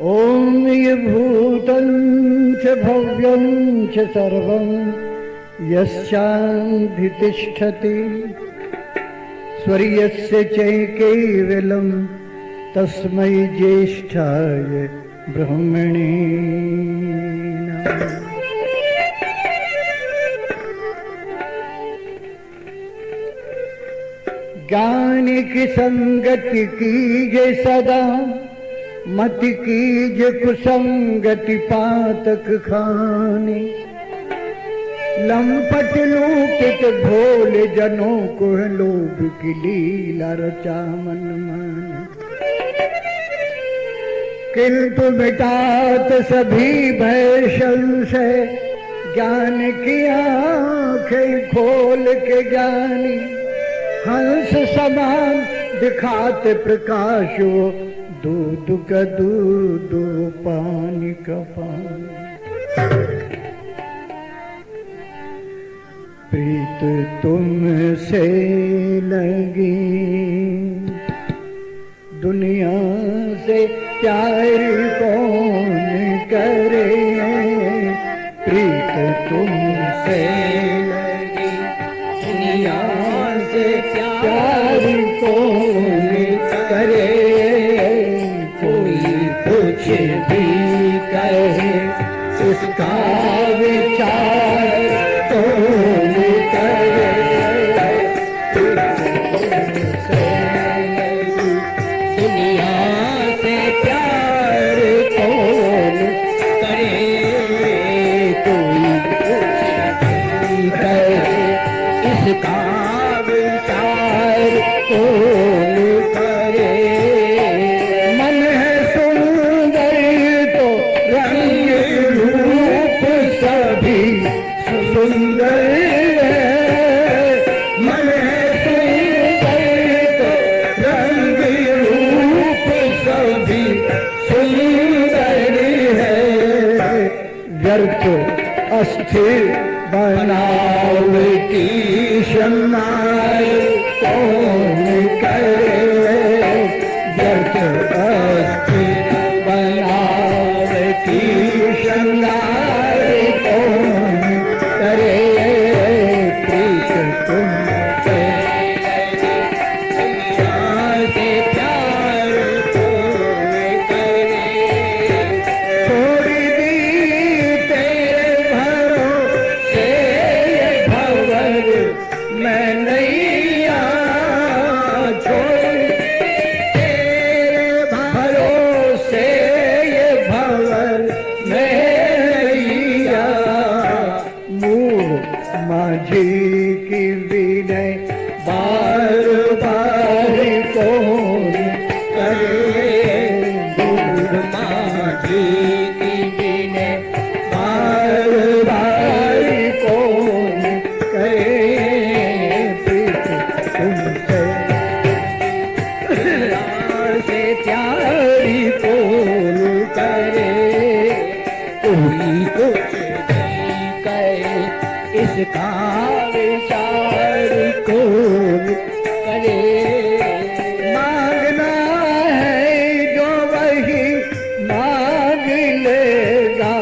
ओम ये भूतं च भव्यं च सर्वं यस्यान्धि तिष्ठति स्वर्यस्य चैकैवल्यं तस्मै ज्येष्ठाय ब्रह्मणे नमः। ज्ञान की संगति कीजे सदा, मत कीजे कुसंगति पातक खाने। लंपट लूटित भोले जनों को लोभ की लीला रचा मन माने। किंतु मिटात सभी भय संशय, ज्ञान की आंखें खोल के ज्ञानी हंस समान दिखाते प्रकाश वो। दूध का दूध पानी का पानी। प्रीत तुमसे लगी दुनिया से प्यार कौन करे। प्रीत तुमसे लगी दुनिया से प्यार कौन करे। कोई कुछ भी कहे उसका विचार कौन करे। दुनिया से प्यार कौन करे। कोई कुछ भी कहे इसका विचार कौन करे। मन है सुंदर तो रंग रूप सभी सुंदर है। मन है सुंदर तो रंग रूप सभी सुंदर है। व्यर्थ अस्थिर बनावटी शनार कौन करे। व्यर्थ अस्थिर बनावटी शनार कौन करे। प्रीत तुमसे से प्यार कौन करे। छोड़ दी तेरे भरोसे ये भंवर मैं नैया। छोड़ तेरे भरोसे ये भंवर मैं नैया। मूढ़ माझी की विनय बार बार कौन करे। मूढ़ माझी की विनय बार बार कौन करे। प्रीत तुमसे से प्यारी कौन करे। कोई कुछ नहीं कहे इसका विचार कौन करे। मांगना है जो वही मांग लेगा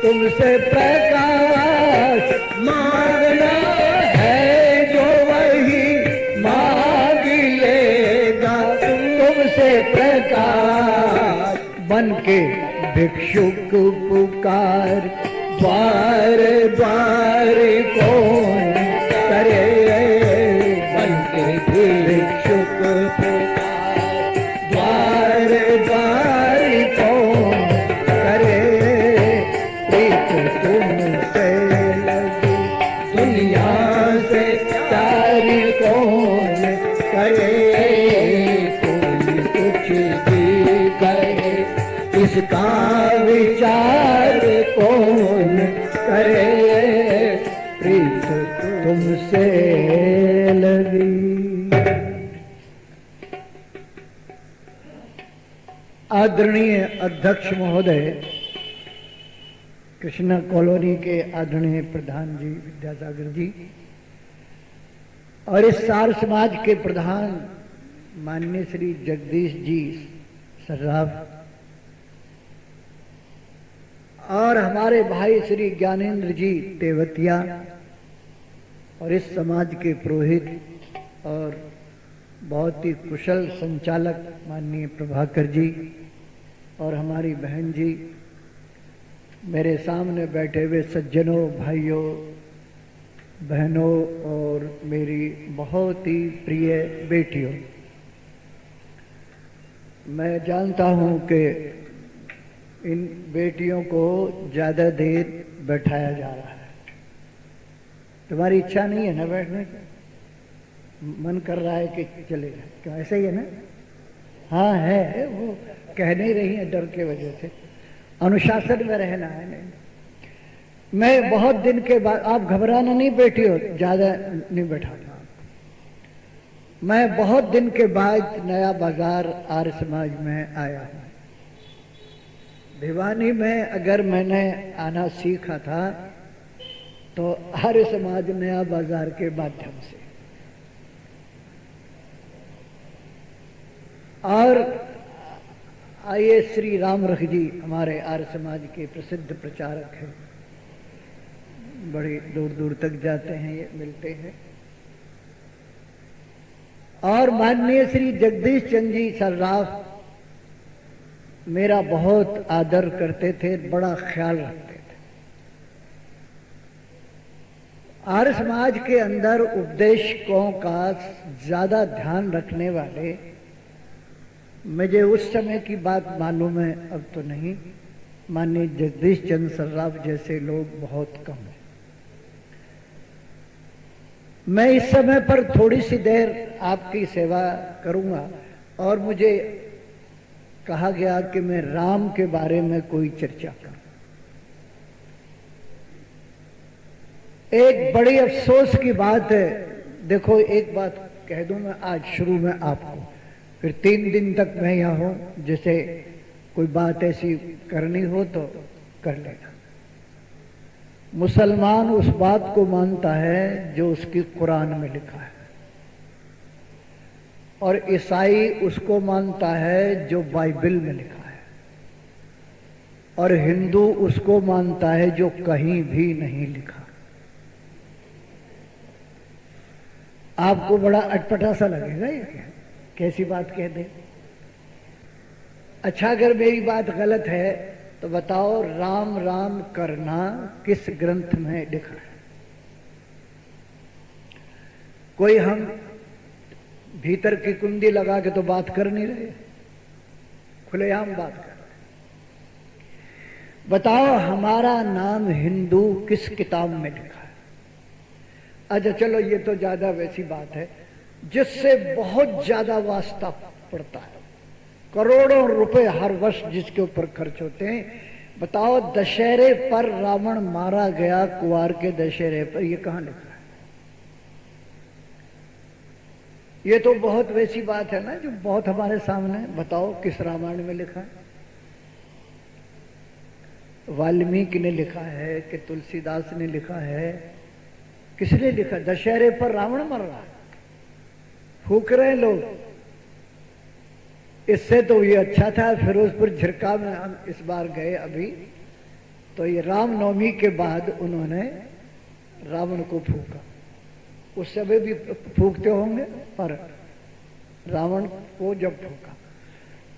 तुमसे प्रकाश। मांगना है जो वही मांग लेगा तुमसे प्रकाश। बन के भिक्षुक पुकार द्वार द्वार कौन करे। बन के भिक्षुक पुकार द्वार द्वार कौन करे। प्रीत तुमसे लगी दुनिया से प्यार कौन करे। कोई कुछ भी करे इसका विचार कौन करे। प्रीत तुमसे लगी। आदरणीय अध्यक्ष महोदय, कृष्णा कॉलोनी के आदरणीय प्रधान जी विद्यासागर जी, और इस सार समाज के प्रधान माननीय श्री जगदीश जी सर्राफ और हमारे भाई श्री ज्ञानेंद्र जी तेवतिया और इस समाज के पुरोहित और बहुत ही कुशल संचालक माननीय प्रभाकर जी और हमारी बहन जी, मेरे सामने बैठे हुए सज्जनों, भाइयों, बहनों और मेरी बहुत ही प्रिय बेटियों, मैं जानता हूं कि इन बेटियों को ज्यादा देर बैठाया जा रहा है। तुम्हारी इच्छा नहीं है ना बैठने की? मन कर रहा है कि चले जाए, क्यों? ऐसा ही है ना? हाँ है, वो कह नहीं रही है डर के वजह से, अनुशासन में रहना है। नहीं, मैं बहुत दिन के बाद, आप घबराना नहीं बेटी हो, ज्यादा नहीं बैठाता। मैं बहुत दिन के बाद नया बाजार आर्य समाज में आया हूं। भिवानी में अगर मैंने आना सीखा था तो आर्य समाज नया बाजार के माध्यम से, और आइए श्री राम रख जी हमारे आर्य समाज के प्रसिद्ध प्रचारक हैं, बड़ी दूर दूर तक जाते हैं, ये मिलते हैं। और माननीय श्री जगदीश चंद्र जी सर्राफ मेरा बहुत आदर करते थे, बड़ा ख्याल रखते थे। आर्य समाज के अंदर उपदेशकों का ज्यादा ध्यान रखने वाले, मुझे उस समय की बात मालूम है, अब तो नहीं, माननीय जगदीश चंद्र सर्राफ जैसे लोग बहुत कम हैं। मैं इस समय पर थोड़ी सी देर आपकी सेवा करूंगा और मुझे कहा गया कि मैं राम के बारे में कोई चर्चा करूं। एक बड़ी अफसोस की बात है, देखो एक बात कह दूं मैं आज शुरू में आपको, फिर 3 दिन तक मैं यहां हूं, जैसे कोई बात ऐसी करनी हो तो कर लेना। मुसलमान उस बात को मानता है जो उसकी कुरान में लिखा है, और ईसाई उसको मानता है जो बाइबल में लिखा है, और हिंदू उसको मानता है जो कहीं भी नहीं लिखा। आपको बड़ा अटपटा सा लगेगा ये, कैसी बात कह दे। अच्छा, अगर मेरी बात गलत है तो बताओ, राम राम करना किस ग्रंथ में लिखा है? कोई हम भीतर की कुंडी लगा के तो बात कर नहीं रहे, खुलेआम बात कर रहे। बताओ हमारा नाम हिंदू किस किताब में लिखा है? अच्छा चलो, ये तो ज्यादा वैसी बात है जिससे बहुत ज्यादा वास्ता पड़ता है, करोड़ों रुपए हर वर्ष जिसके ऊपर खर्च होते हैं। बताओ, दशहरे पर रावण मारा गया, कुंवार के दशहरे पर, ये कहां लिखा है? ये तो बहुत वैसी बात है ना जो बहुत हमारे सामने। बताओ किस रामायण में लिखा है? वाल्मीकि ने लिखा है कि तुलसीदास ने लिखा है? किसने लिखा? दशहरे पर रावण मर रहा है, फूक रहे लोग। इससे तो ये अच्छा था, फिरोजपुर झिरका में हम इस बार गए अभी, तो ये रामनवमी के बाद उन्होंने रावण को फूका। उस समय भी फूकते होंगे, पर रावण को जब फूका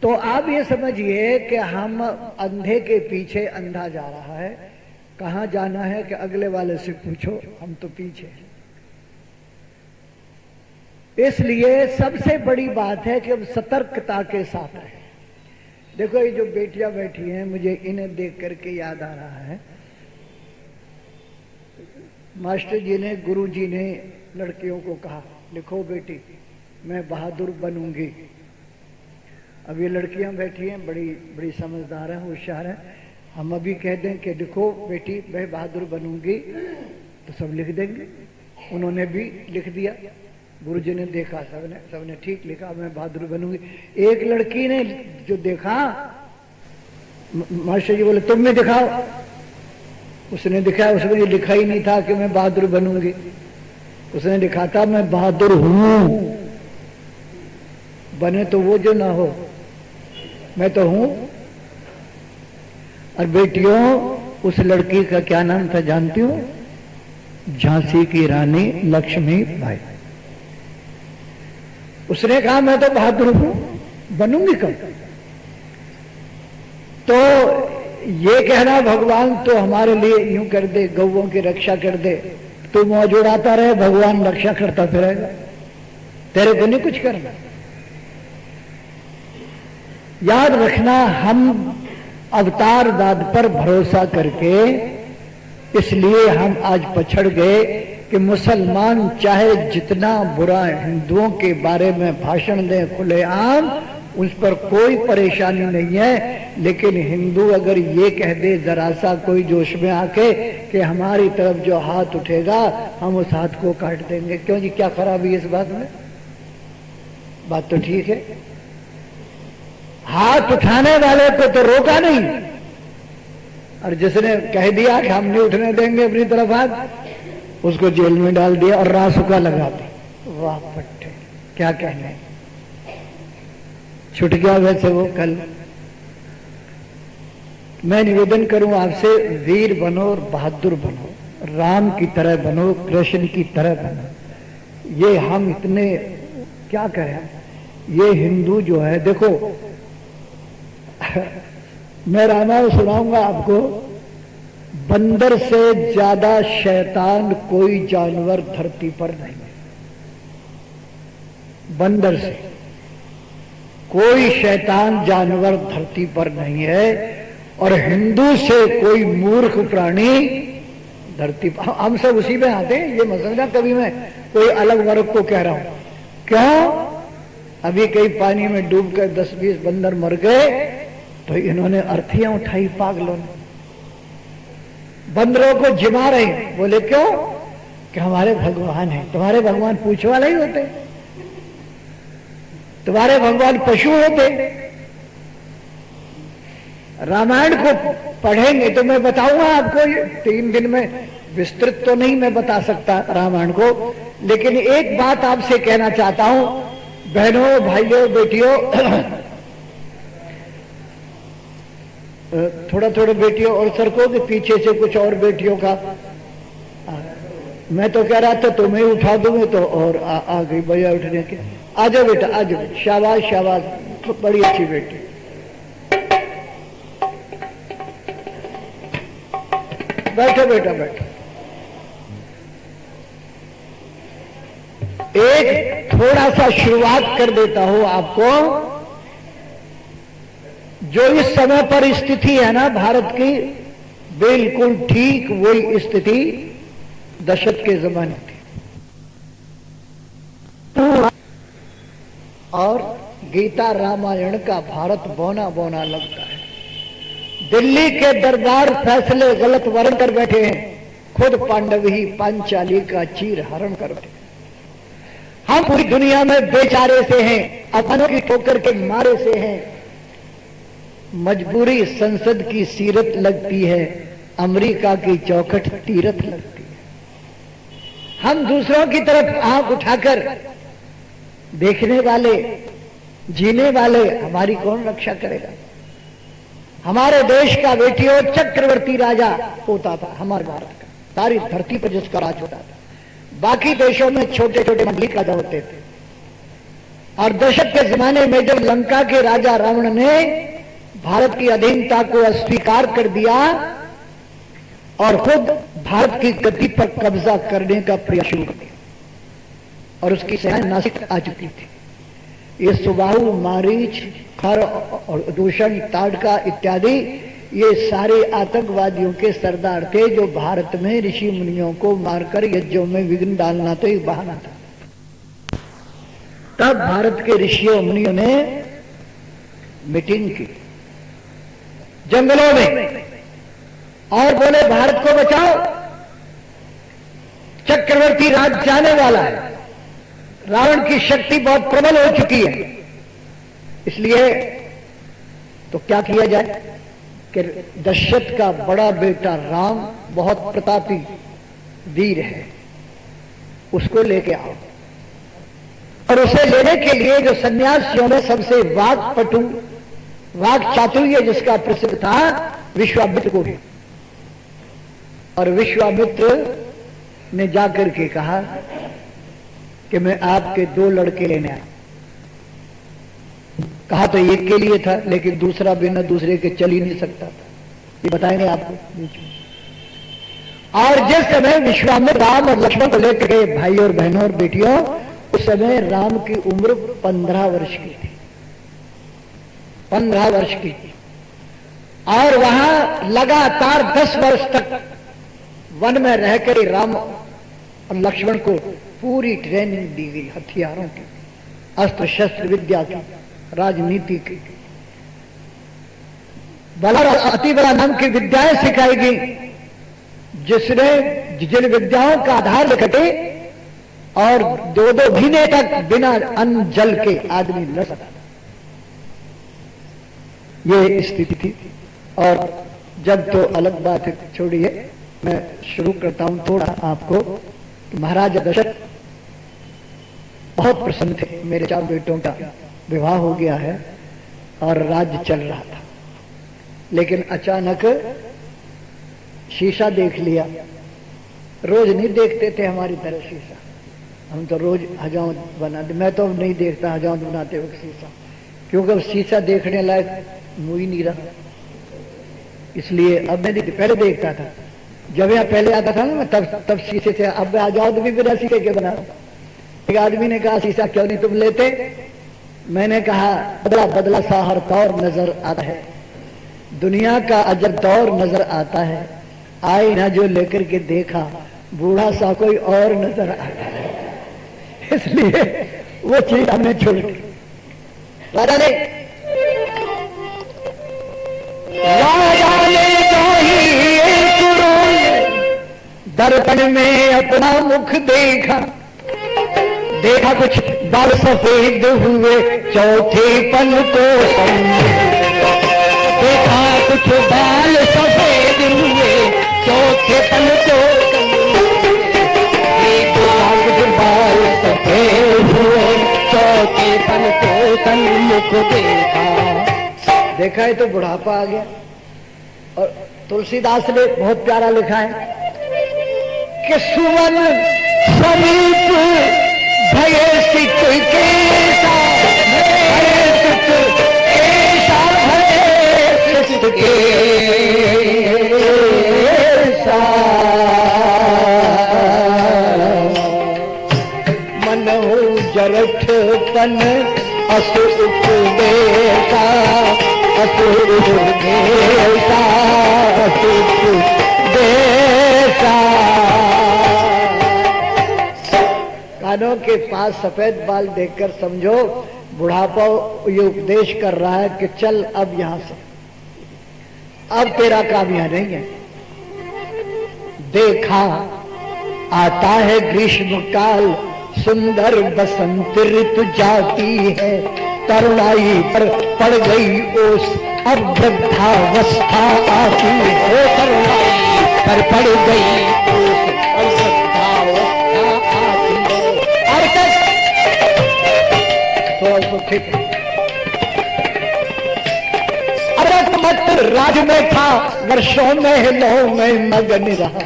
तो आप ये समझिए कि हम अंधे के पीछे अंधा जा रहा है। कहां जाना है कि अगले वाले से पूछो, हम तो पीछे हैं। इसलिए सबसे बड़ी बात है कि हम सतर्कता के साथ रहें। देखो ये जो बेटियां बैठी हैं, मुझे इन्हें देख करके याद आ रहा है, मास्टर जी ने, गुरु जी ने लड़कियों को कहा, लिखो बेटी मैं बहादुर बनूंगी। अब ये लड़कियां बैठी हैं, बड़ी बड़ी समझदार हैं, होशियार हैं। हम अभी कह दें कि लिखो बेटी मैं बहादुर बनूंगी, तो सब लिख देंगे। उन्होंने भी लिख दिया, गुरुजी ने देखा, सबने ठीक लिखा, मैं बहादुर बनूंगी। एक लड़की ने जो देखा, मास्टर जी बोले तुम भी दिखाओ। उसने दिखाया, उसमें ये लिखा ही नहीं था कि मैं बहादुर बनूंगी। उसने लिखा था मैं बहादुर हूं, बने तो वो जो ना हो, मैं तो हूं। और बेटियों, उस लड़की का क्या नाम था जानती हो? झांसी की रानी लक्ष्मी बाई। उसने कहा मैं तो बहादुर हूं, बनूंगी कब? तो ये कहना भगवान तो हमारे लिए यूं कर दे, गौओं की रक्षा कर दे, तू मौज उड़ाता रहे, भगवान रक्षा करता फिरेगा, तेरे को नहीं कुछ करना। याद रखना, हम अवतारवाद पर भरोसा करके इसलिए हम आज पछड़ गए कि मुसलमान चाहे जितना बुरा हिंदुओं के बारे में भाषण दें खुलेआम, उस पर कोई परेशानी नहीं है। लेकिन हिंदू अगर ये कह दे जरा सा कोई जोश में आके कि हमारी तरफ जो हाथ उठेगा हम उस हाथ को काट देंगे। क्यों जी, क्या खराबी है इस बात में? बात तो ठीक है। हाथ उठाने वाले को तो रोका नहीं, और जिसने कह दिया कि हम नहीं उठने देंगे अपनी तरफ हाथ, उसको जेल में डाल दिया और रासुका लगा दी। वाह पट्टे, क्या कहने, छूट गया वैसे वो कल। मैं निवेदन करूं आपसे, वीर बनो और बहादुर बनो, राम की तरह बनो, कृष्ण की तरह बनो। ये हम इतने क्या करें, ये हिंदू जो है, देखो मैं रामायण सुनाऊंगा आपको। बंदर से ज्यादा शैतान कोई जानवर धरती पर नहीं है। बंदर से कोई शैतान जानवर धरती पर नहीं है, और हिंदू से कोई मूर्ख प्राणी धरती पर। हम सब उसी में आते हैं, ये मत समझना कभी मैं कोई अलग वर्ग को कह रहा हूं। क्यों? अभी कई पानी में डूब कर 10-20 बंदर मर गए तो इन्होंने अर्थियां उठाई पागलों ने, बंदरों को जिमा रहे। बोले क्यों? कि हमारे भगवान हैं। तुम्हारे भगवान पूछ वाले ही होते, तुम्हारे भगवान पशु होते। रामायण को पढ़ेंगे तो मैं बताऊंगा आपको, 3 दिन में विस्तृत तो नहीं मैं बता सकता रामायण को, लेकिन एक बात आपसे कहना चाहता हूं, बहनों, भाइयों, बेटियों, थोड़ा थोड़ा बेटियों और सरको के पीछे से कुछ और बेटियों का। मैं तो कह रहा था तुम्हें उठा दूंगे तो और आ गई भैया उठने के। आ जाओ बेटा, आ जाओ, शाबाश शाबाश, बड़ी अच्छी बेटी। बैठो बेटा बैठो। एक थोड़ा सा शुरुआत कर देता हूं आपको। जो इस समय पर स्थिति है ना भारत की, बिल्कुल ठीक वही स्थिति दशरथ के जमाने थी। और गीता रामायण का भारत बौना बौना लगता है। दिल्ली के दरबार फैसले गलत वर्ण कर बैठे हैं, खुद पांडव ही पांचाली का चीर हरण कर बैठे। हम पूरी दुनिया में बेचारे से हैं, अपनों की ठोकर के मारे से हैं। मजबूरी संसद की सीरत लगती है, अमेरिका की चौखट तीरथ लगती है। हम दूसरों की तरफ आंख उठाकर देखने वाले, जीने वाले, हमारी कौन रक्षा करेगा? हमारे देश का बेटियों चक्रवर्ती राजा होता था, हमारे भारत का, सारी धरती पर जिसका राज होता था। बाकी देशों में छोटे छोटे मंडलिक राजा होते थे। और दशक के जमाने में जब लंका के राजा रावण ने भारत की अधीनता को अस्वीकार कर दिया और खुद भारत की गद्दी पर कब्जा करने का प्रयास शुरू कर दिया, और उसकी सेना नासिक आ चुकी थी। ये सुबाहु, मारीच, खर और दूषण, ताड़का इत्यादि ये सारे आतंकवादियों के सरदार थे जो भारत में ऋषि मुनियों को मारकर यज्ञों में विघ्न डालना तो एक बहाना था। तब भारत के ऋषियों मुनियों ने मीटिंग की जंगलों में और बोले भारत को बचाओ, चक्रवर्ती राज जाने वाला है, रावण की शक्ति बहुत प्रबल हो चुकी है। इसलिए तो क्या किया जाए कि दशरथ का बड़ा बेटा राम बहुत प्रतापी वीर है, उसको लेके आओ। और उसे लेने के लिए जो सन्यासियों में सबसे वाक्पटु, वाक चातुर्य जिसका प्रसिद्ध था, विश्वामित्र को भी। और विश्वामित्र ने जाकर के कहा कि मैं आपके 2 लड़के लेने आया। कहा तो एक के लिए था, लेकिन दूसरा बिना दूसरे के चल ही नहीं सकता था, ये बताएंगे आपको बीच में। और जिस समय विश्वामित्र राम और लक्ष्मण को लेकर गए, भाई और बहनों और बेटियों, उस समय राम की उम्र 15 वर्ष की थी, 15 वर्ष की थी। और वहां लगातार 10 वर्ष तक वन में रहकर राम और लक्ष्मण को पूरी ट्रेनिंग दी गई, हथियारों की, अस्त्र शस्त्र विद्या की, राजनीति की, बड़ा अति बड़ा नाम की विद्याएं सिखाई गई, जिसने जिन विद्याओं का आधार रखते और 2-2 महीने तक बिना अन्न जल के आदमी लड़ सकता, ये स्थिति थी। और जब तो अलग बात है, छोड़िए, मैं शुरू करता हूं थोड़ा आपको। महाराज दशरथ बहुत प्रसन्न थे, मेरे 4 बेटों का विवाह हो गया है और राज्य चल रहा था। लेकिन अचानक शीशा देख लिया। रोज नहीं देखते थे हमारी तरह शीशा, हम तो रोज हजामत बनाते, मैं तो नहीं देखता हजामत बनाते वक्त शीशा, क्योंकि अब शीशा देखने लायक मुंह ही नहीं रहा। इसलिए अब मैं पहले देखता था, जब यहाँ पहले आता था ना मैं, तब शीशे से, अब आ जाओ तो भी बिना शीशे के बना। एक आदमी ने कहा शीशा क्यों नहीं तुम लेते? मैंने कहा बदला बदला सा हर दौर नजर आता है, दुनिया का अजब दौर नजर आता है, आईना जो लेकर के देखा बूढ़ा सा कोई और नजर आता है, इसलिए वो चीज हमने छोड़ दी। राजा ने दर्पण में अपना मुख देखा, देखा कुछ बाल सफेद हुए चौथे पल को, देखा कुछ बाल सफेद हुए चौथे पल को, कुछ बाल सफेद हुए चौथे पल को सन्मुख देखा। देखा है तो बुढ़ापा आ गया। और तुलसीदास ने बहुत प्यारा लिखा है कि सुवन समीप भये सिख केसा, भये सिख केसा, भये सिख केसा, मन हो जरठ तन असु उपदेशा, असु उपदेशा, असु उपदेशा। कानों के पास सफेद बाल देखकर समझो बुढ़ापा ये उपदेश कर रहा है कि चल अब यहां से, अब तेरा काम यहां नहीं है। देखा आता है ग्रीष्म काल, सुंदर बसंत ऋतु जाती है, तरुणाई पर पड़ गई ओस, अब वृद्धावस्था आती है, तरुणाई पर पड़ गई ओस, अब वृद्धावस्था आती है। अब तक तो ठीक मत राज में था, वर्षों महलों में मगन रहा,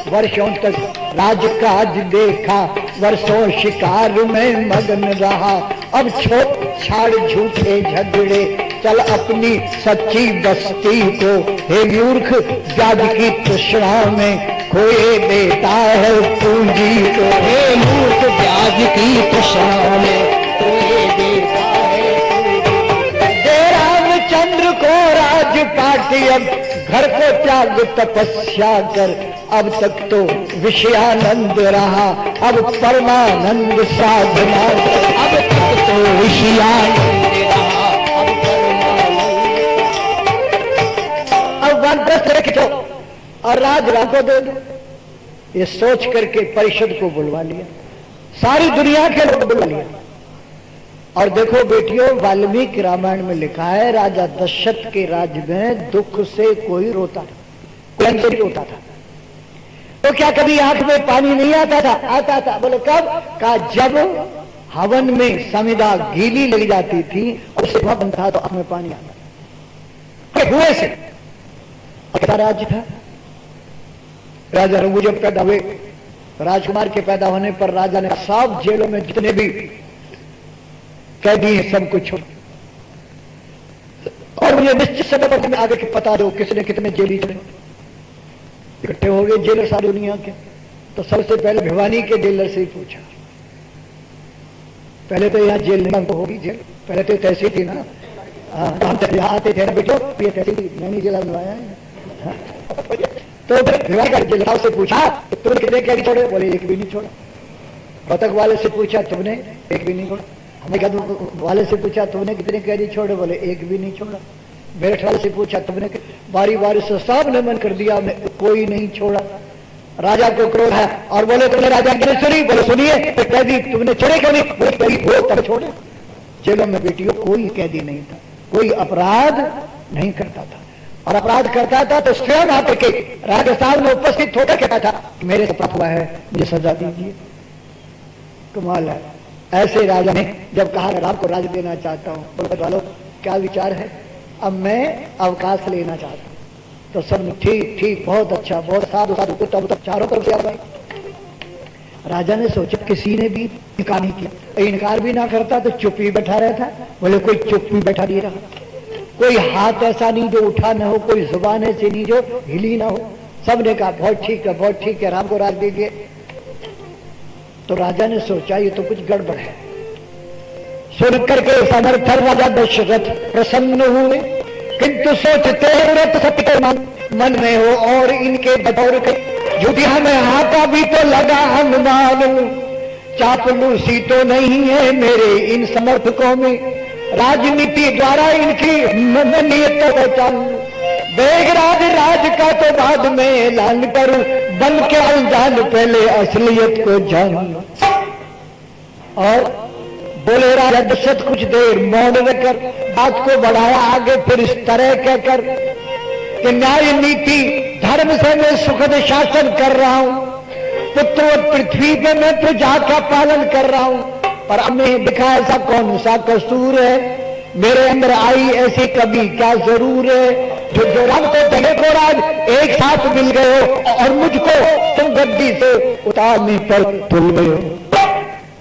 वर्षों तक राजकाज देखा, वर्षों शिकार में मगन रहा। अब छाड़ झूठे झगड़े, चल अपनी सच्ची बस्ती को, हे मूर्ख ब्याज की तृष्णा में खोए देता है पूंजी को, हे मूर्ख ब्याज की तृष्णा में खोए देता है पूंजी। दे रामचंद्र को राजपाट, अब घर को त्याग तपस्या कर, अब तक तो विषयानंद रहा, अब परमानंद साधना, अब तक तो विषयानंद रहा, अब परमानंद। अब वनप्रस्थ खींचो और राज राम को दे दो, ये सोच करके परिषद को बुलवा लिया, सारी दुनिया के लोग बुलवा लिया। और देखो बेटियों, वाल्मीकि रामायण में लिखा है राजा दशरथ के राज्य में दुख से कोई रोता था, कोई नहीं रोता था। तो क्या कभी आंख में पानी नहीं आता था? आता था। बोले कब? कहा जब हवन में समिधा गीली लग जाती थी और सुबह बनता तो आंख में पानी आता हुए से। क्या राज्य था? राजा रघु जब पैदा हुए, राजकुमार के पैदा होने पर राजा ने सब जेलों में जितने भी कैदी हैं सबको छोड़, और मुझे निश्चित समय पर तुम्हें आगे पता दो किसने कितने जेली चले। इकट्ठे हो गए जेलर सारी दुनिया के। तो सबसे पहले भिवानी के जेलर से ही पूछा। पहले तो यहाँ जेल नहीं तो होगी जेल, पहले तो तहसील थी ना। हम यहाँ आते थे ना बेटो, ये तहसील नैनी जिला में आया है। तो भिवानी का जेलर से पूछा तुमने कितने कैदी छोड़े? बोले एक भी नहीं छोड़ा। बतख वाले से पूछा तुमने? एक भी नहीं छोड़ा। हमें वाले से पूछा तुमने कितने कैदी छोड़े? बोले एक भी नहीं छोड़ा। मेरठ वाले से पूछा तुमने? बारी बारी से सब ने मन कर दिया, कोई नहीं छोड़ा। राजा को क्रोध है और बोले तुमने राजा की सुनी? बोले सुनिए। तो कैदी तुमने छोड़े क्यों नहीं? वो कैदी हो तब छोड़े। जेलों में बेटियों कोई कैदी नहीं था, कोई अपराध नहीं करता था, और अपराध करता था तो स्वयं आकर के राजा साहब में उपस्थित होकर कहता था मेरे से अपराध हुआ है, मुझे सजा दीजिए। कमाल है। ऐसे राजा ने जब कहा राम को राज देना चाहता हूं, बोले वालों क्या विचार है? अब मैं अवकाश लेना चाहता हूं। तो सब ठीक ठीक, बहुत अच्छा, बहुत साधु साधु, तब तक चारों तरफ से आ गए। राजा ने सोचा किसी ने भी इनकार नहीं किया, इनकार भी ना करता तो चुप ही बैठा रहता। बोले कोई चुप भी बैठा नहीं रहा, कोई हाथ ऐसा नहीं जो उठा ना हो, कोई जुबान ऐसी नहीं जो हिली ना हो। सबने कहा बहुत ठीक है, बहुत ठीक है, राम को राज दीजिए। तो राजा ने सोचा ये तो कुछ गड़बड़ है। सुन करके समर्थन राजा दशरथ प्रसन्न हुए, किंतु सोचते रथ सत्य मन में हो और इनके बतौर के युधिया में हाथा भी तो लगा अनुमान। चापलूसी तो नहीं है मेरे इन समर्थकों में, राजनीति द्वारा इनकी नियत पहचान। बेगराज राज का तो बाद में ऐलान करूं, बन के अनजान पहले असलियत को जान। और बोले राजा दशरथ कुछ देर मौन रहकर बात को बढ़ाया आगे, फिर इस तरह कहकर कि न्याय नीति धर्म से मैं सुखद शासन कर रहा हूं, पुत्र पृथ्वी पे मैं प्रजा का पालन कर रहा हूं, पर हमें दिखा ऐसा कौन सा कसूर है, मेरे अंदर आई ऐसी कभी क्या जरूर है, जो राम को जगह को राज एक साथ मिल गए हो और मुझको तुम गद्दी से उतारने पर तुल गए हो।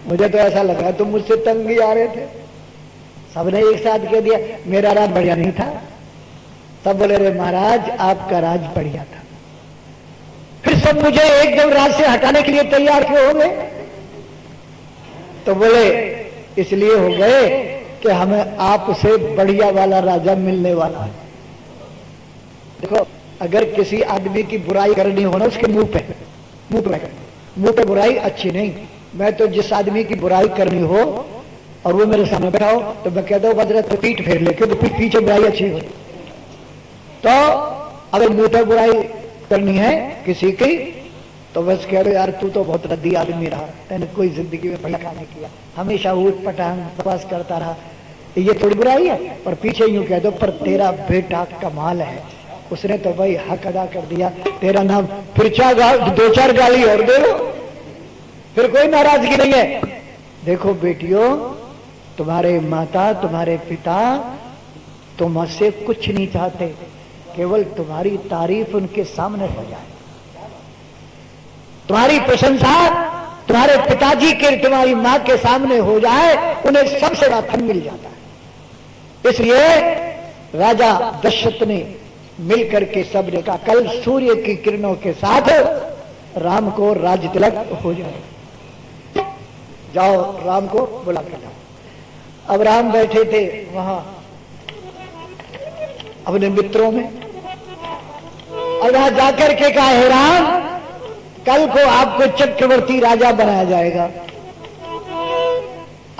मुझे तो ऐसा लगा तुम मुझसे तंग ही आ रहे थे। सबने एक साथ कह दिया मेरा राज बढ़िया नहीं था। सब बोले रे महाराज आपका राज बढ़िया था। फिर सब मुझे एकदम राज से हटाने के लिए तैयार क्यों हो गए? तो बोले इसलिए हो गए कि हमें आपसे बढ़िया वाला राजा मिलने वाला है। देखो अगर किसी आदमी की बुराई करनी हो ना उसके मुंह पे बुराई अच्छी नहीं। मैं तो जिस आदमी की बुराई करनी हो और वो मेरे सामने बैठा हो तो मैं कहता हूं बदले तो पीठ फेर लेके तो पीछे बुराई अच्छी हो। तो अगर मुंह पे बुराई करनी है किसी की तो बस कह रहे यार तू तो बहुत रद्दी आदमी रहा, मैंने कोई जिंदगी में बढ़िया काम नहीं किया, हमेशा ऊट पटांग बकवास करता रहा, ये थोड़ी बुराई है। पर पीछे यूं कह दो पर तेरा बेटा कमाल है, उसने तो भाई हक अदा कर दिया, तेरा नाम फिर दो चार गाली और दे लो, फिर कोई नाराजगी नहीं है। देखो बेटियों तुम्हारे माता तुम्हारे पिता तुमसे कुछ नहीं चाहते, केवल तुम्हारी तारीफ उनके सामने हो जाए, तुम्हारी प्रशंसा तुम्हारे पिताजी के तुम्हारी मां के सामने हो जाए, उन्हें सबसे बड़ा धन मिल जाता है। इसलिए राजा दशरथ ने मिलकर के सबने कहा कल सूर्य की किरणों के साथ राम को राज तिलक हो जाए, जाओ राम को बुला कर जाओ। अब राम बैठे थे वहां अपने मित्रों में, और वहां जाकर के कहा हे राम कल को आपको चक्रवर्ती राजा बनाया जाएगा।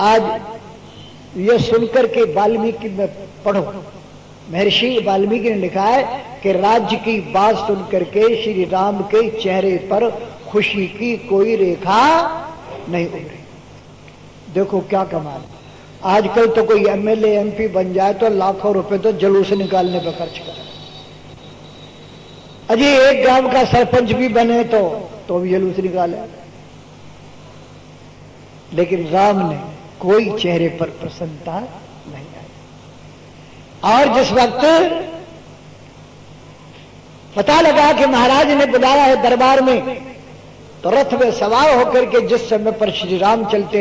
आज यह सुनकर के वाल्मीकि में पढ़ो, महर्षि वाल्मीकि ने लिखा है कि राज्य की बात सुनकर के श्री राम के चेहरे पर खुशी की कोई रेखा नहीं उभरी। देखो क्या कमाल, आजकल तो कोई एमएलए एमपी बन जाए तो लाखों रुपए तो जुलूस निकालने पर खर्च करे। अजी एक गांव का सरपंच भी बने तो तो भी जुलूस निकाले। लेकिन राम ने कोई चेहरे पर प्रसन्नता नहीं आई। और जिस वक्त पता लगा कि महाराज ने बुलाया है दरबार में, तो रथ में सवार होकर के जिस समय पर श्री राम चलते,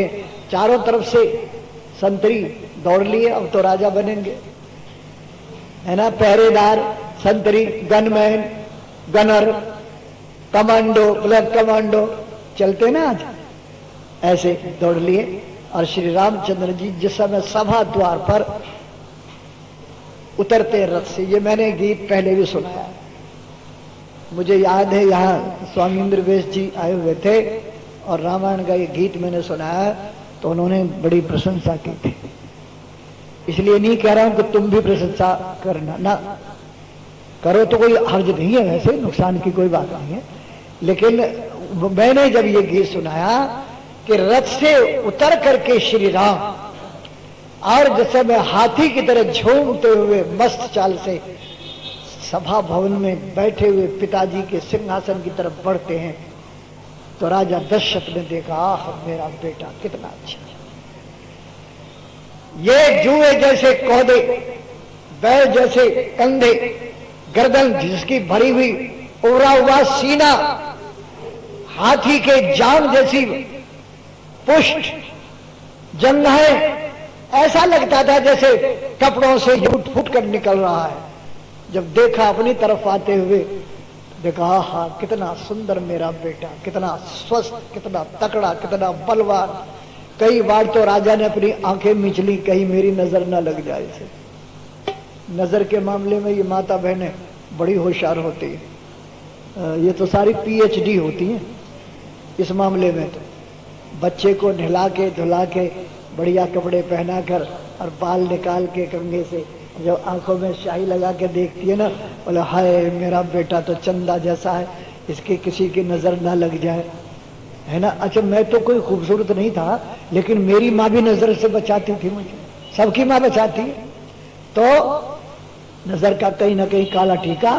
चारों तरफ से संतरी दौड़ लिए, अब तो राजा बनेंगे, है ना। पहरेदार, संतरी, gunman, gunner, commando, black commando चलते ना आज, ऐसे दौड़ लिए। और श्री रामचंद्र जी जिस समय सभा द्वार पर उतरते रथ से, ये मैंने गीत पहले भी सुनाया, मुझे याद है यहाँ स्वामी इंद्रवेश जी आए हुए थे और रामायण का ये गीत मैंने सुनाया, तो उन्होंने बड़ी प्रशंसा की थी। इसलिए नहीं कह रहा हूं कि तुम भी प्रशंसा करना, ना करो तो कोई हर्ज नहीं है, वैसे नुकसान की कोई बात नहीं है। लेकिन मैंने जब ये गीत सुनाया कि रथ से उतर करके श्री राम, और जैसे मैं हाथी की तरह झूमते हुए मस्त चाल से सभा भवन में बैठे हुए पिताजी के सिंहासन की तरफ बढ़ते हैं, तो राजा दशरथ ने देखा, आह मेरा बेटा कितना अच्छा, ये जुए जैसे कौदे, बैल जैसे कंधे, गर्दन जिसकी भरी हुई, उभरा हुआ सीना, हाथी के जांग जैसी पुष्ट, जंघें, ऐसा लगता था जैसे कपड़ों से फूट फूट कर निकल रहा है। जब देखा अपनी तरफ आते हुए, देखा हाँ कितना सुंदर मेरा बेटा, कितना स्वस्थ, कितना तकड़ा, कितना बलवान। कई बार तो राजा ने अपनी आंखें मिचली, कहीं मेरी नजर ना लग जाए इसे। नजर के मामले में ये माता बहनें बड़ी होशियार होती है, ये तो सारी पीएचडी होती हैं इस मामले में। तो बच्चे को नहला के धुला के बढ़िया कपड़े पहना कर और बाल निकाल के कंघे से जब आंखों में स्याही लगा के देखती है ना, बोले हाय मेरा बेटा तो चंदा जैसा है, इसके किसी की नजर ना लग जाए, है ना। अच्छा मैं तो कोई खूबसूरत नहीं था, लेकिन मेरी माँ भी नजर से बचाती थी मुझे, सबकी माँ बचाती है, तो नजर का कहीं ना कहीं काला टीका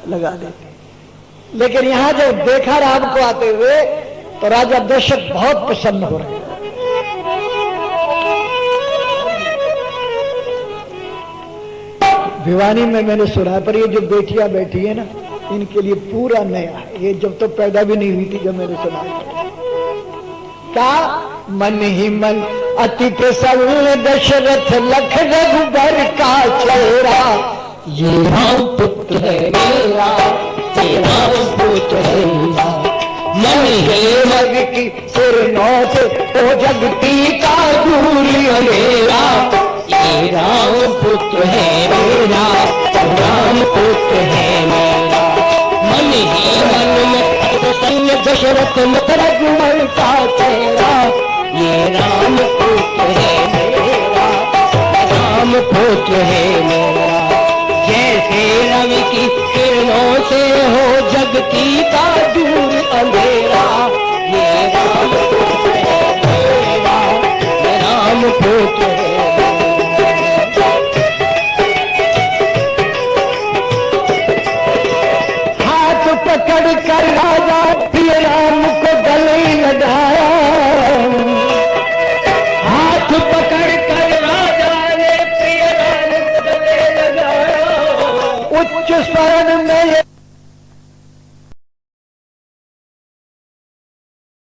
लगा देती। लेकिन यहां जब देखा राम को आते हुए, तो राजा दशरथ बहुत प्रसन्न हो रहे हैं। भिवानी में मैंने सुना, पर ये जो बेटियां बैठी है ना, इनके लिए पूरा नया है, ये जब तो पैदा भी नहीं हुई थी जब मैंने सुना। क्या मन ही मन अति प्रसन्न दशरथ लख रघुबर का चेहरा, ये राम पुत्र है मेरा, ये राम पुत्र है मेरा। मन ही मग की सिर नौच ओ जगती का दूरी मेरा, ये राम पुत्र है मेरा, राम पुत्र है मेरा। मन ही मन में प्रसन्न दशरथ लख रघुबर का चेहरा, ये